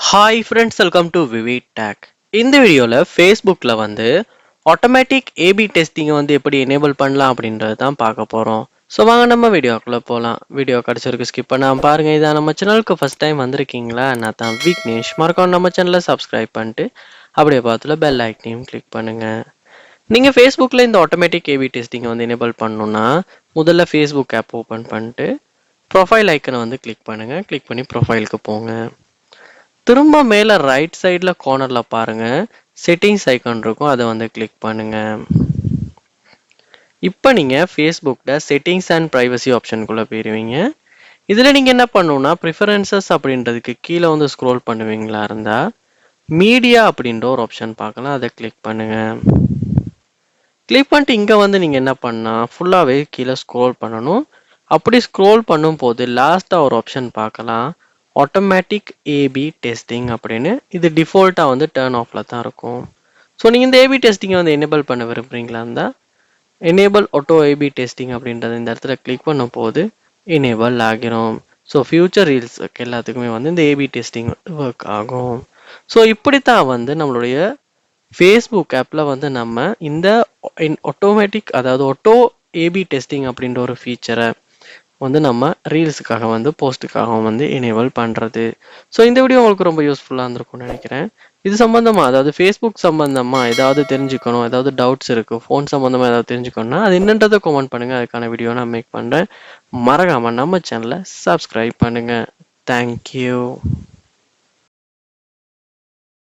Hi friends, welcome to VV tech. இந்த வீடியோவில் ஃபேஸ்புக்கில் வந்து ஆட்டோமேட்டிக் ஏபி டெஸ்டிங்கை வந்து எப்படி எனேபிள் பண்ணலாம் அப்படின்றது தான் பார்க்க போகிறோம். ஸோ வாங்க நம்ம வீடியோக்குள்ளே போகலாம். வீடியோ கடைசிவரைக்கும் ஸ்கிப் பண்ணாமல் பாருங்கள். இதான் நம்ம சேனலுக்கு ஃபஸ்ட் டைம் வந்திருக்கீங்களா? நான் தான் விக்னேஷ். மறக்காம நம்ம சேனலை சப்ஸ்கிரைப் பண்ணிட்டு அப்படியே பார்த்துல பெல் ஐக்கனையும் கிளிக் பண்ணுங்கள். நீங்கள் ஃபேஸ்புக்கில் இந்த ஆட்டோமேட்டிக் ஏபி டெஸ்டிங்கை வந்து எனேபிள் பண்ணணுன்னா முதல்ல ஃபேஸ்புக் ஆப் ஓப்பன் பண்ணிட்டு ப்ரொஃபைல் ஐக்கனை வந்து கிளிக் பண்ணுங்கள். கிளிக் பண்ணி ப்ரொஃபைலுக்கு போங்க. திரும்ப மேலே ரைட் சைடில் கார்னரில் பாருங்கள், செட்டிங்ஸ் ஐக்கான் இருக்கும், அதை வந்து கிளிக் பண்ணுங்கள். இப்போ நீங்கள் ஃபேஸ்புக்கில் செட்டிங்ஸ் அண்ட் ப்ரைவசி ஆப்ஷனுக்குள்ளே போயிடுவீங்க. இதில் நீங்கள் என்ன பண்ணணுன்னா ப்ரிஃபரன்சஸ் அப்படின்றதுக்கு கீழே வந்து ஸ்க்ரோல் பண்ணுவீங்களா இருந்தால் மீடியா அப்படின்ற ஒரு ஆப்ஷன் பார்க்கலாம், அதை கிளிக் பண்ணுங்கள். கிளிக் பண்ணிட்டு இங்கே வந்து நீங்கள் என்ன பண்ணால் ஃபுல்லாகவே கீழே ஸ்க்ரோல் பண்ணணும். அப்படி ஸ்க்ரோல் பண்ணும்போது லாஸ்ட்டாக ஒரு ஆப்ஷன் பார்க்கலாம், ஆட்டோமேட்டிக் ஏபி டெஸ்டிங் அப்படின்னு. இது டிஃபால்ட்டாக வந்து டர்ன் ஆஃபில் தான் இருக்கும். ஸோ நீங்கள் இந்த ஏபி டெஸ்டிங்கை வந்து எனேபிள் பண்ண விரும்புகிறீங்களா இருந்தால் எனேபிள் ஆட்டோ ஏபி டெஸ்டிங் அப்படின்றத இந்த இடத்துல கிளிக் பண்ணும் போது எனேபிள் ஆகிரும். ஸோ ஃபியூச்சர் ரீல்ஸுக்கு எல்லாத்துக்குமே வந்து இந்த ஏபி டெஸ்டிங் ஒர்க் ஆகும். ஸோ இப்படித்தான் வந்து நம்மளுடைய ஃபேஸ்புக் ஆப்பில் வந்து நம்ம இந்த ஆட்டோமேட்டிக் அதாவது ஆட்டோ ஏபி டெஸ்டிங் அப்படின்ற ஒரு ஃபீச்சரை வந்து நம்ம ரீல்ஸுக்காக வந்து போஸ்ட்டுக்காக வந்து எனேபிள் பண்ணுறது. ஸோ இந்த வீடியோ உங்களுக்கு ரொம்ப யூஸ்ஃபுல்லாக இருந்திருக்கும்னு நினைக்கிறேன். இது சம்மந்தமாக அதாவது ஃபேஸ்புக் சம்மந்தமாக ஏதாவது தெரிஞ்சுக்கணும், ஏதாவது டவுட்ஸ் இருக்குது, ஃபோன் சம்மந்தமாக ஏதாவது தெரிஞ்சுக்கணும்னா அது என்னன்றதை கமெண்ட் பண்ணுங்கள். அதுக்கான வீடியோ நான் மேக் பண்ணுறேன். மறக்காமல் நம்ம சேனலை சப்ஸ்கிரைப் பண்ணுங்கள். தேங்க்யூ.